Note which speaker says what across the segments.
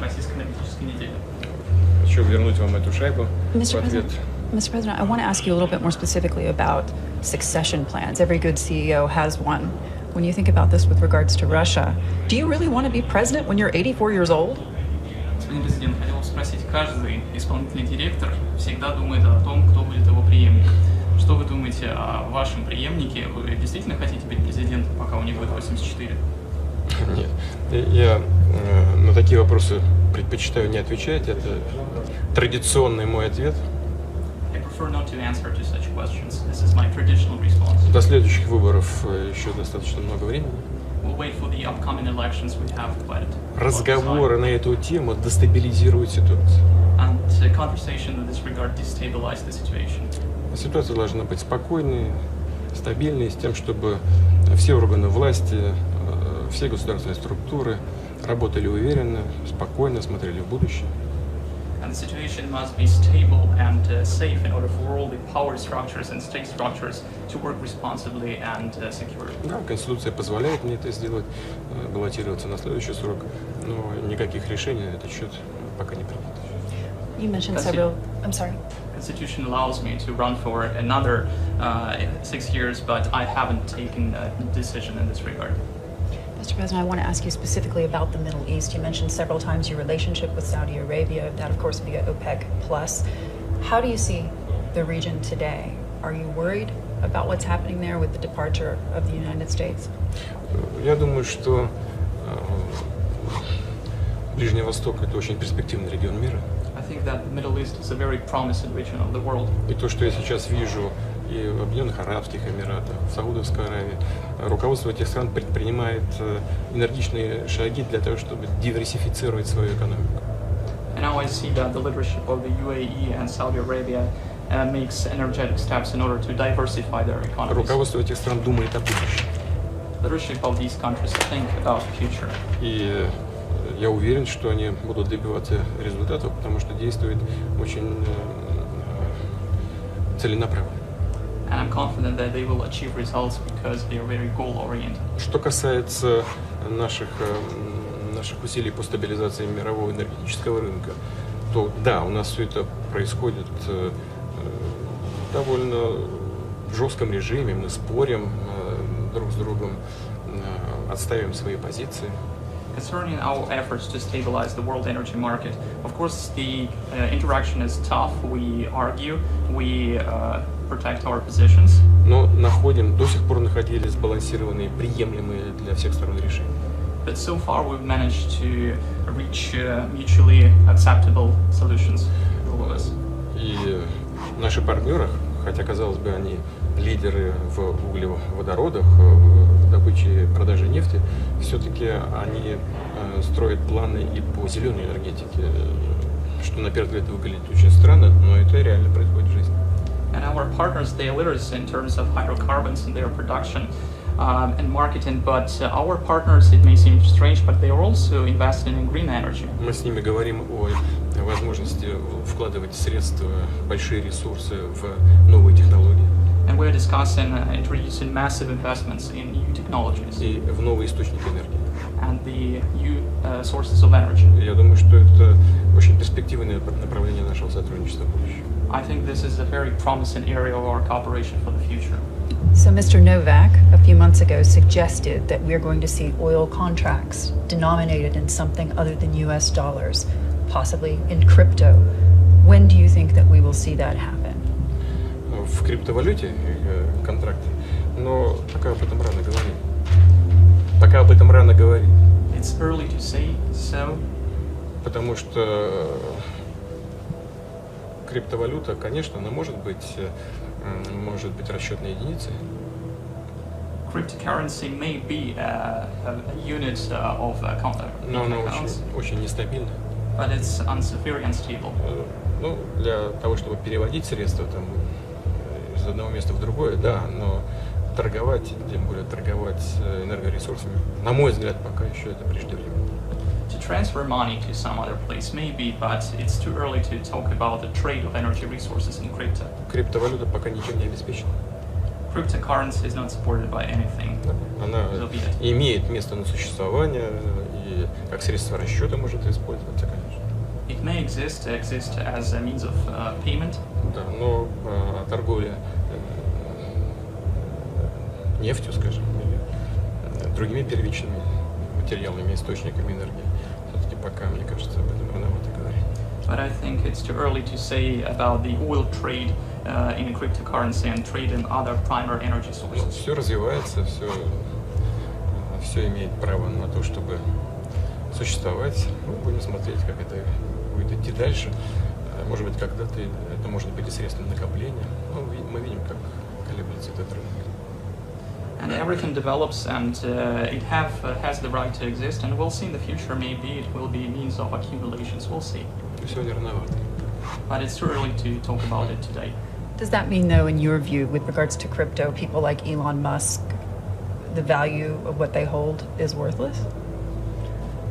Speaker 1: российской аналитической недели.
Speaker 2: Хочу вернуть вам эту шайбу в ответ.
Speaker 3: Mr. President, I want to ask you a little bit more specifically about succession plans. Every good CEO has one. When you think about this with regards to Russia, do you really want to be president when you're 84 years old?
Speaker 1: Господин президент, хотел спросить, каждый исполнительный директор всегда думает о том, кто будет его преемник. Что вы думаете о вашем преемнике? Вы действительно хотите быть президентом, пока у него будет 84?
Speaker 2: Нет, я на такие вопросы предпочитаю не отвечать. Это традиционный мой ответ. До следующих выборов еще достаточно много времени. Разговоры на эту тему дестабилизируют ситуацию. Ситуация должна быть спокойной, стабильной, с тем, чтобы все органы власти, все государственные структуры работали уверенно, спокойно, смотрели в будущее.
Speaker 1: And the situation must be stable and safe in order for all the power structures and state structures to work responsibly and securely.
Speaker 2: Да, Конституция позволяет мне это сделать, баллотироваться на следующий срок, но никаких решений на этот счет пока не принято.
Speaker 3: You mentioned several. I'm sorry.
Speaker 1: Constitution allows me to run for another 6 years, but I haven't taken a decision in this regard.
Speaker 3: Mr. President, I want to ask you specifically about the Middle East. You mentioned several times your relationship with Saudi Arabia, that of course via OPEC+. How do you see the region today? Are you worried about what's happening there with the departure of the United States?
Speaker 2: Я думаю, что Ближний Восток – это очень перспективный регион мира.
Speaker 1: I think that the Middle East is a very promising region of the world.
Speaker 2: И то, что я сейчас вижу и в Объединенных Арабских Эмиратах, в Саудовской Аравии, руководство этих стран предпринимает энергичные шаги для того, чтобы диверсифицировать свою экономику.
Speaker 1: And now I see that the leadership of the UAE and Saudi Arabia makes energetic steps in order to diversify their economies.
Speaker 2: Руководство этих стран думает о будущем.
Speaker 1: Leadership of these countries think about the future.
Speaker 2: И я уверен, что они будут добиваться результатов, потому что действуют очень целенаправленно.
Speaker 1: And I'm confident that they will achieve results because they are very goal-oriented.
Speaker 2: Что касается наших усилий по стабилизации мирового энергетического рынка, то да, у нас все это происходит довольно в жестком режиме. Мы спорим друг с другом, отстаиваем свои позиции.
Speaker 1: Concerning our efforts to stabilize the world energy market, of course, the interaction is tough. We argue, we protect our positions.
Speaker 2: Но до сих пор находили сбалансированные, приемлемые для всех сторон решения.
Speaker 1: But so far, we've managed to reach mutually acceptable solutions for all of us.
Speaker 2: И наши партнеры, хотя казалось бы, они лидеры в углеводородах, в добыче и продаже нефти, все-таки они строят планы и по зеленой энергетике, что на первый взгляд выглядит очень странно, но это реально происходит в жизни.
Speaker 1: And our partners, they are leaders in terms of hydrocarbons and their production and marketing, but our partners, it may seem strange, but they are also investing in green energy.
Speaker 2: Мы с ними говорим о возможности вкладывать средства, большие ресурсы в новые технологии.
Speaker 1: And we're discussing introducing massive investments in new technologies.
Speaker 2: И в новые источники энергии.
Speaker 1: And the new sources of energy.
Speaker 2: Я думаю, что это очень перспективное направление нашего сотрудничества в будущем.
Speaker 1: I think this is a very promising area of our cooperation for the future.
Speaker 3: So Mr. Novak, a few months ago, suggested that we're going to see oil contracts denominated in something other than US dollars, possibly in crypto. When do you think that we will see that happen?
Speaker 2: В криптовалюте контракты, но пока об этом рано говорить.
Speaker 1: It's early to say so.
Speaker 2: Потому что криптовалюта, конечно, она может быть расчетной единицей.
Speaker 1: Cryptocurrency may be a unit of contact.
Speaker 2: Но она очень нестабильна.
Speaker 1: But it's very unstable.
Speaker 2: Ну, для того, чтобы переводить средства там из одного места в другое, да, но торговать, тем более торговать энергоресурсами, на мой взгляд, пока еще это преждевременно.
Speaker 1: To transfer money to some other place maybe, but it's too early to talk about the trade of energy resources in crypto.
Speaker 2: Криптовалюта пока ничем не обеспечена.
Speaker 1: Cryptocurrency is not supported by anything.
Speaker 2: Она имеет место на существование, и как средство расчета может использоваться, конечно.
Speaker 1: It may exist as a means of payment.
Speaker 2: Да, но торговля нефтью, скажем, или другими первичными материалами, источниками энергии, все-таки пока, мне кажется, об этом рановато говорить.
Speaker 1: But I think it's too early to say about the oil trade in cryptocurrency and trade in other primary energy sources.
Speaker 2: Все развивается, все имеет право на то, чтобы существовать. Мы будем смотреть, как это будет идти дальше. Может быть, когда-то это может быть и средством накопления. Но мы видим, как колеблется этот рынок.
Speaker 1: And everything develops, and it has the right to exist, and we'll see in the future. Maybe it will be means of accumulations. We'll see.
Speaker 2: Сегодня рановато.
Speaker 1: But it's too early to talk about it today.
Speaker 3: Does that mean, though, in your view, with regards to crypto, people like Elon Musk, the value of what they hold is worthless?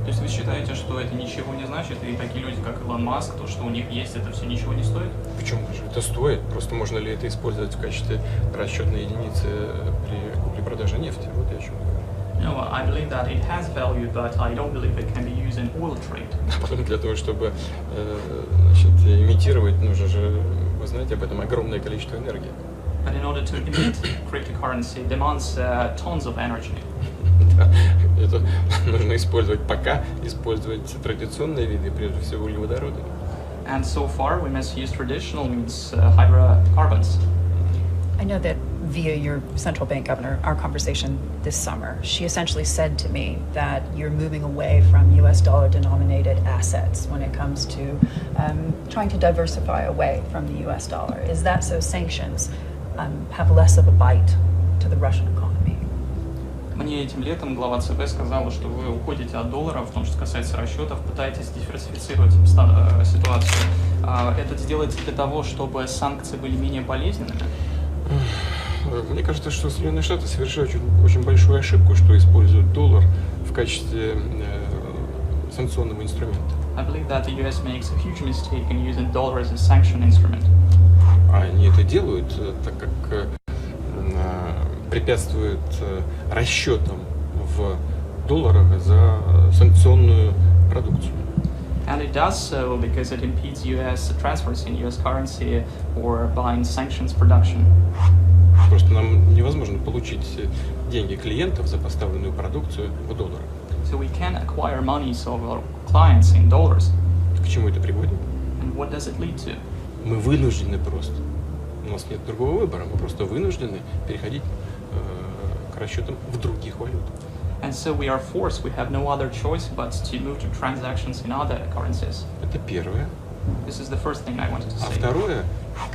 Speaker 1: То есть вы считаете, что это ничего не значит, и такие люди, как Илон Маск, то, что у них есть, это все ничего не стоит?
Speaker 2: Почему же? Это стоит. Просто можно ли это использовать в качестве расчетной единицы при купле-продаже нефти? Вот я о чем говорю.
Speaker 1: No, I believe that it has value, but I don't believe it can be used in oil trade.
Speaker 2: А потом для того, чтобы значит, имитировать, нужно же, вы знаете об этом, огромное количество энергии.
Speaker 1: But in order to emit cryptocurrency, it demands tons of energy.
Speaker 2: Да, это нужно использовать пока, использовать традиционные виды, прежде всего углеводороды.
Speaker 1: And so far, we misuse traditional means hydrocarbons.
Speaker 3: I know that via your central bank governor, our conversation this summer, she essentially said to me that you're moving away from US dollar denominated assets when it comes to trying to diversify away from the US dollar. Is that so sanctions have less of a bite to the Russian economy?
Speaker 1: Мне этим летом глава ЦБ сказала, что вы уходите от доллара, в том, что касается расчетов, пытаетесь диверсифицировать ситуацию. Это сделается для того, чтобы санкции были менее болезненными?
Speaker 2: Мне кажется, что Соединенные Штаты совершают очень большую ошибку, что используют доллар в качестве санкционного инструмента.
Speaker 1: I believe that the US makes a huge mistake in using dollar as a sanction instrument.
Speaker 2: Они это делают, так как препятствуют расчетам в долларах за санкционную продукцию.
Speaker 1: And it does so because it impedes US transfers in US currency or buying sanctions production.
Speaker 2: Просто нам невозможно получить деньги клиентов за поставленную продукцию в долларах.
Speaker 1: So we can acquire monies of our clients in dollars.
Speaker 2: К чему это приводит?
Speaker 1: And what does it lead to?
Speaker 2: Мы вынуждены просто. У нас нет другого выбора. Мы просто вынуждены переходить к расчетам в других валютах.
Speaker 1: And so we are forced, we have no other choice but to move to transactions in other currencies.
Speaker 2: Это первое.
Speaker 1: This is the first thing I wanted to
Speaker 2: А
Speaker 1: say.
Speaker 2: второе,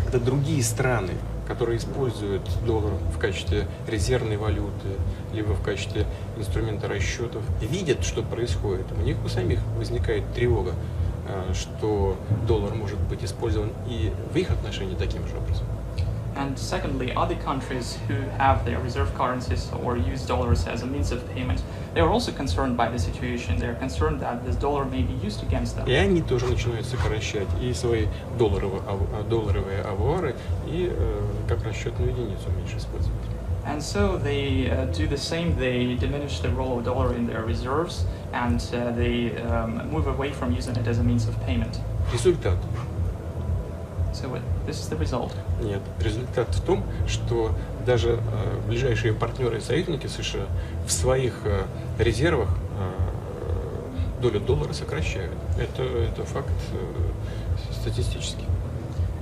Speaker 2: когда другие страны, которые используют доллар в качестве резервной валюты, либо в качестве инструмента расчетов, видят, что происходит, у них у самих возникает тревога, что доллар может быть использован и в их отношении таким же образом.
Speaker 1: And secondly, other countries who have their reserve currencies or use dollars as a means of payment, they are also concerned by the situation. They are concerned that this dollar may be used against them.
Speaker 2: И они тоже начинают сокращать и свои долларовые авуары, и как расчетную единицу меньше использовать.
Speaker 1: And so they do the same. They diminish the role of dollar in their reserves, and they move away from using it as a means of payment.
Speaker 2: Результат.
Speaker 1: So this is the result.
Speaker 2: Нет, результат в том, что даже ближайшие партнеры и союзники США в своих резервах долю доллара сокращают. Это факт статистический.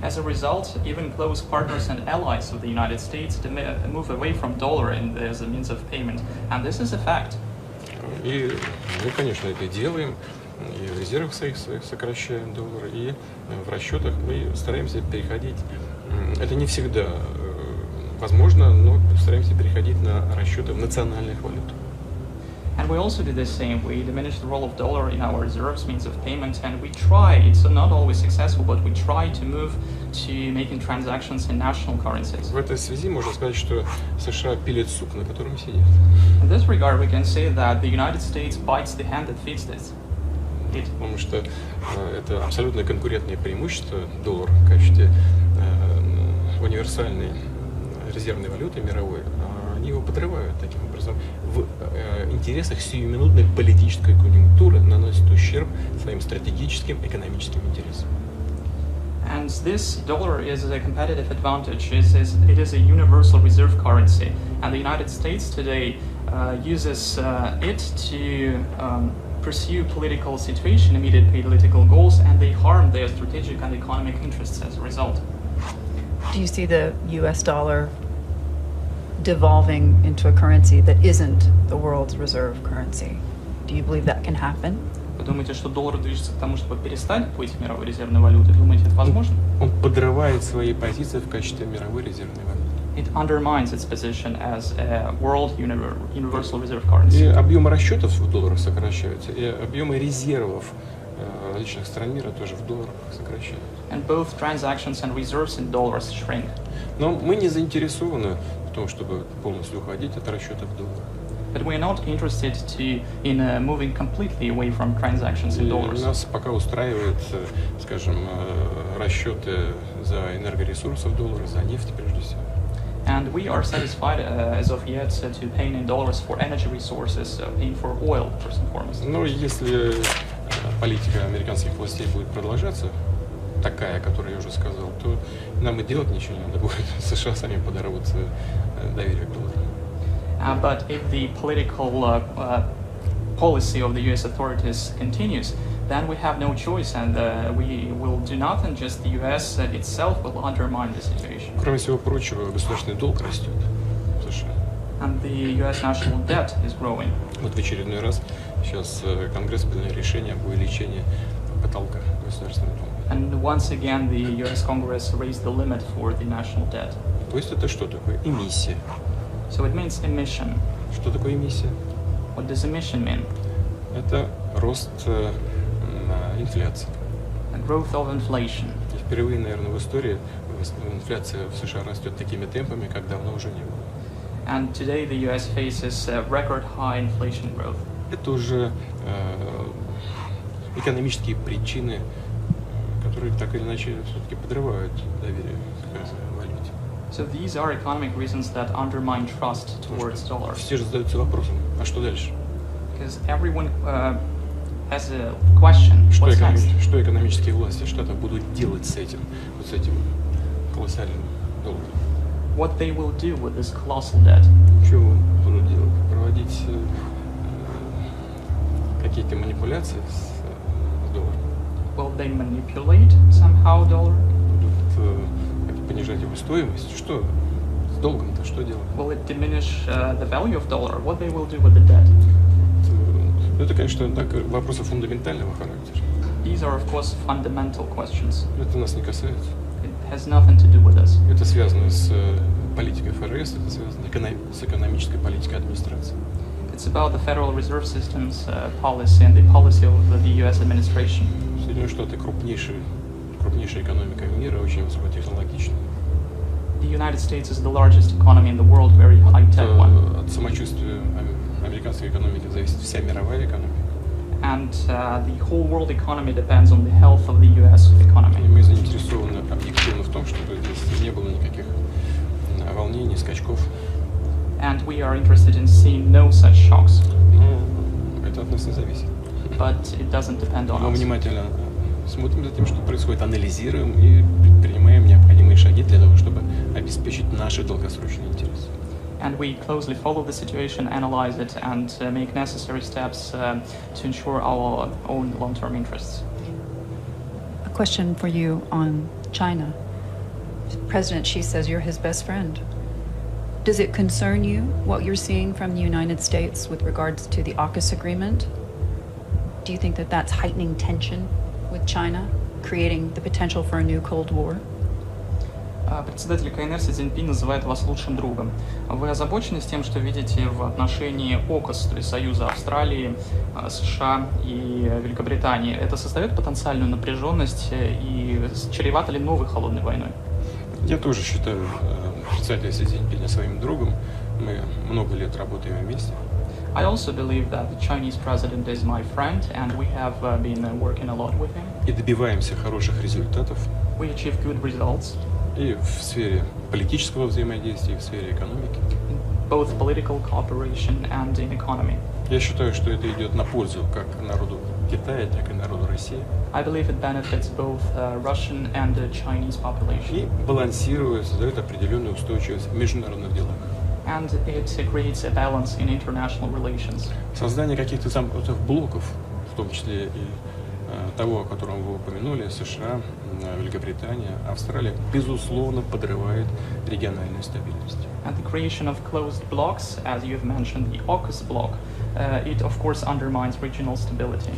Speaker 1: As a result, even close partners and allies of the United States move away from dollar as a means of payment, and this is a fact.
Speaker 2: И мы, конечно, это делаем. И в резервах своих сокращаем доллар, и в расчетах мы стараемся переходить. Это не всегда возможно, но стараемся переходить на расчеты в национальных валютах.
Speaker 1: And we also do the same. We diminish the role of dollar in our reserves, means of payment, and we try, it's not always successful, but we try to move to making transactions in national currencies.
Speaker 2: В этой связи можно сказать, что США пилит сук, на котором сидят.
Speaker 1: In this regard, we can say that the United States bites the hand that feeds this.
Speaker 2: Потому что это абсолютно конкурентное преимущество доллара в качестве универсальной резервной валюты мировой. они его подрывают таким образом. В интересах сиюминутной политической конъюнктуры наносят ущерб своим стратегическим экономическим интересам.
Speaker 1: And this dollar is a competitive advantage. It is a universal reserve currency, and the United States today uses it to pursue political situation, immediate political goals, and they harm their strategic and economic interests as a result.
Speaker 3: Do you see the US dollar devolving into a currency that isn't the world's reserve currency? Do you believe that can happen?
Speaker 1: Вы думаете, что доллар движется к тому, чтобы перестать быть мировой резервной валютой? Думаете, это возможно?
Speaker 2: Он подрывает свои позиции в качестве мировой резервной валюты.
Speaker 1: It undermines its position as a world universal reserve
Speaker 2: И
Speaker 1: currency.
Speaker 2: объемы расчетов в долларах сокращаются, и объемы резервов различных стран мира тоже в долларах сокращаются.
Speaker 1: And both transactions and reserves in dollars shrink.
Speaker 2: Но мы не заинтересованы в том, чтобы полностью уходить от расчетов в долларах.
Speaker 1: But we are not interested in moving completely away from transactions in
Speaker 2: И
Speaker 1: dollars.
Speaker 2: нас пока устраивает, скажем, расчеты за энергоресурсы в долларах, за нефть прежде всего.
Speaker 1: And we are satisfied as of yet to paying in dollars for energy resources, paying for oil first and foremost.
Speaker 2: Но если политика американских властей будет продолжаться, такая, о которой я уже сказал, то нам и делать ничего не надо будет. США сами подорвут доверие к доллару.
Speaker 1: But if the political policy of the US authorities continues, then we have no choice, and we will do nothing. Just the US itself will undermine the situation.
Speaker 2: Кроме всего прочего, государственный долг растет в США.
Speaker 1: And the US national debt is growing.
Speaker 2: Вот в очередной раз сейчас Конгресс принял решение об увеличении потолка государственного долга.
Speaker 1: And once again, the US Congress raised the limit for the national debt.
Speaker 2: То есть это что такое? Эмиссия.
Speaker 1: So it means emission.
Speaker 2: Что такое эмиссия?
Speaker 1: What does emission mean?
Speaker 2: Это рост инфляции.
Speaker 1: A growth of inflation.
Speaker 2: И впервые, наверное, в истории инфляция в США растет такими темпами, как давно уже не было.
Speaker 1: And today the US faces record high inflation growth.
Speaker 2: Это уже экономические причины, которые так или иначе все-таки подрывают доверие к валюте.
Speaker 1: So these are economic reasons that undermine trust towards dollars.
Speaker 2: Все же задаются вопросом, а что дальше?
Speaker 1: Because everyone has a question, what's next?
Speaker 2: Что экономические власти штата будут делать с этим колоссальным долгом?
Speaker 1: What they will do with this colossal debt?
Speaker 2: Что будут делать? Проводить какие-то манипуляции с долларом?
Speaker 1: Will they manipulate somehow dollar?
Speaker 2: Будут понижать его стоимость? Что с долгом-то? Что делать?
Speaker 1: Will it diminish the value of dollar? What they will do with the debt?
Speaker 2: Это, конечно, так, вопросы фундаментального характера.
Speaker 1: These are, of course, fundamental questions.
Speaker 2: Это нас не касается.
Speaker 1: It has nothing to do with us.
Speaker 2: Это связано с политикой ФРС, это связано с экономической политикой администрации.
Speaker 1: It's about the Federal Reserve System's policy and the policy of the U.S. administration.
Speaker 2: Соединенные Штаты крупнейшая экономика мира, очень высокотехнологичная.
Speaker 1: The United States is the largest economy in the world, very high-tech one.
Speaker 2: От самочувствия американской экономики зависит вся мировая экономика.
Speaker 1: And the whole world economy depends on the health of the U.S.
Speaker 2: И
Speaker 1: economy.
Speaker 2: мы заинтересованы объективно в том, чтобы здесь не было никаких волнений, скачков.
Speaker 1: And we are interested in seeing no such shocks.
Speaker 2: Но это от нас не зависит.
Speaker 1: But it doesn't depend on
Speaker 2: Мы
Speaker 1: us.
Speaker 2: внимательно смотрим за тем, что происходит, анализируем и предпринимаем необходимые шаги для того, чтобы обеспечить наши долгосрочные интересы.
Speaker 1: And we closely follow the situation, analyze it, and make necessary steps to ensure our own long-term interests.
Speaker 3: A question for you on China. President Xi says you're his best friend. Does it concern you what you're seeing from the United States with regards to the AUKUS agreement? Do you think that that's heightening tension with China, creating the potential for a new Cold War?
Speaker 1: Председатель КНР Си Цзиньпин называет вас лучшим другом. Вы озабочены с тем, что видите в отношении ОКОС, то есть Союза Австралии, США и Великобритании? Это создает потенциальную напряженность и чревато ли новой холодной войной?
Speaker 2: Я тоже считаю председателя Си Цзиньпиня своим другом. Мы много лет работаем вместе.
Speaker 1: I also believe that the Chinese president is my friend, and we have been working a lot with him.
Speaker 2: И добиваемся хороших результатов
Speaker 1: We achieve good results
Speaker 2: и в сфере политического взаимодействия, и в сфере экономики.
Speaker 1: both political cooperation and in economy.
Speaker 2: Я считаю, что это идет на пользу как народу Китая, так и народу России.
Speaker 1: I believe it benefits both Russian and Chinese population.
Speaker 2: И балансирует, создает определенную устойчивость в международных делах.
Speaker 1: And it creates a balance in international relations.
Speaker 2: Создание каких-то замкнутых блоков, в том числе и того, о котором вы упомянули, США, Великобритания, Австралия, безусловно, подрывает региональную стабильность.
Speaker 1: And the creation of closed blocks, as you have mentioned, the AUKUS bloc, it of course undermines regional stability.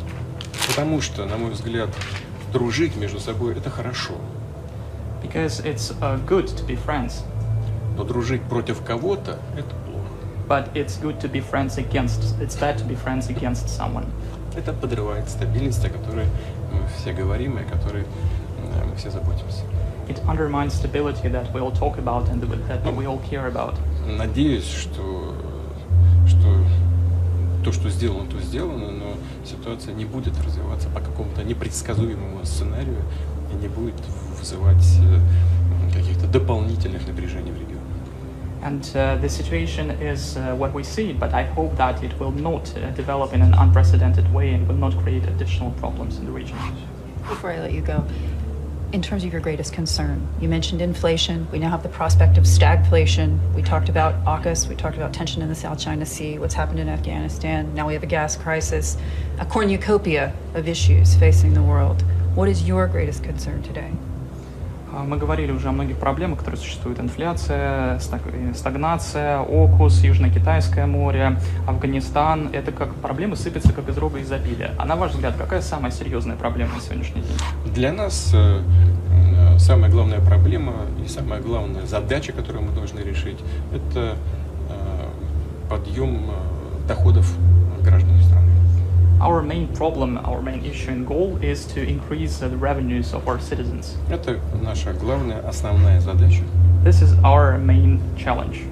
Speaker 2: Потому что, на мой взгляд, дружить между собой – это хорошо.
Speaker 1: Because it's good to be friends,
Speaker 2: Но дружить против кого-то – это плохо.
Speaker 1: but it's good to be friends against. It's bad to be friends against someone.
Speaker 2: Это подрывает стабильность, о которой мы все говорим и о которой мы все заботимся.
Speaker 1: It undermines stability that we all talk about and that we all care about.
Speaker 2: Надеюсь, что то, что сделано, то сделано, но ситуация не будет развиваться по какому-то непредсказуемому сценарию и не будет вызывать каких-то дополнительных напряжений в регионе.
Speaker 1: And the situation is what we see, but I hope that it will not develop in an unprecedented way and will not create additional problems in the region.
Speaker 3: Before I let you go, in terms of your greatest concern, you mentioned inflation. We now have the prospect of stagflation. We talked about AUKUS. We talked about tension in the South China Sea, what's happened in Afghanistan. Now we have a gas crisis, a cornucopia of issues facing the world. What is your greatest concern today?
Speaker 1: Мы говорили уже о многих проблемах, которые существуют. Инфляция, стагнация, ОКУС, Южно-Китайское море, Афганистан. Это как проблемы сыпятся как из рога изобилия. А на ваш взгляд, какая самая серьезная проблема на сегодняшний день?
Speaker 2: Для нас самая главная проблема и самая главная задача, которую мы должны решить, это подъем доходов граждан страны.
Speaker 1: Our main problem, our main issue and goal is to increase the revenues of our citizens.
Speaker 2: Это наша главная, основная задача.
Speaker 1: This is our main challenge.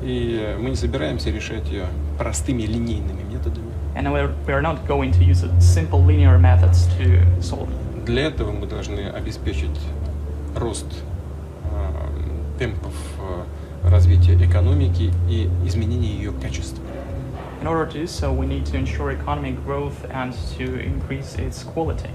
Speaker 2: И мы не собираемся решать ее простыми линейными методами.
Speaker 1: And we're not going to use simple linear methods to solve it.
Speaker 2: Для этого мы должны обеспечить рост темпов развития экономики и изменения ее качества.
Speaker 1: In order to do so, we need to ensure economic growth and to increase its quality.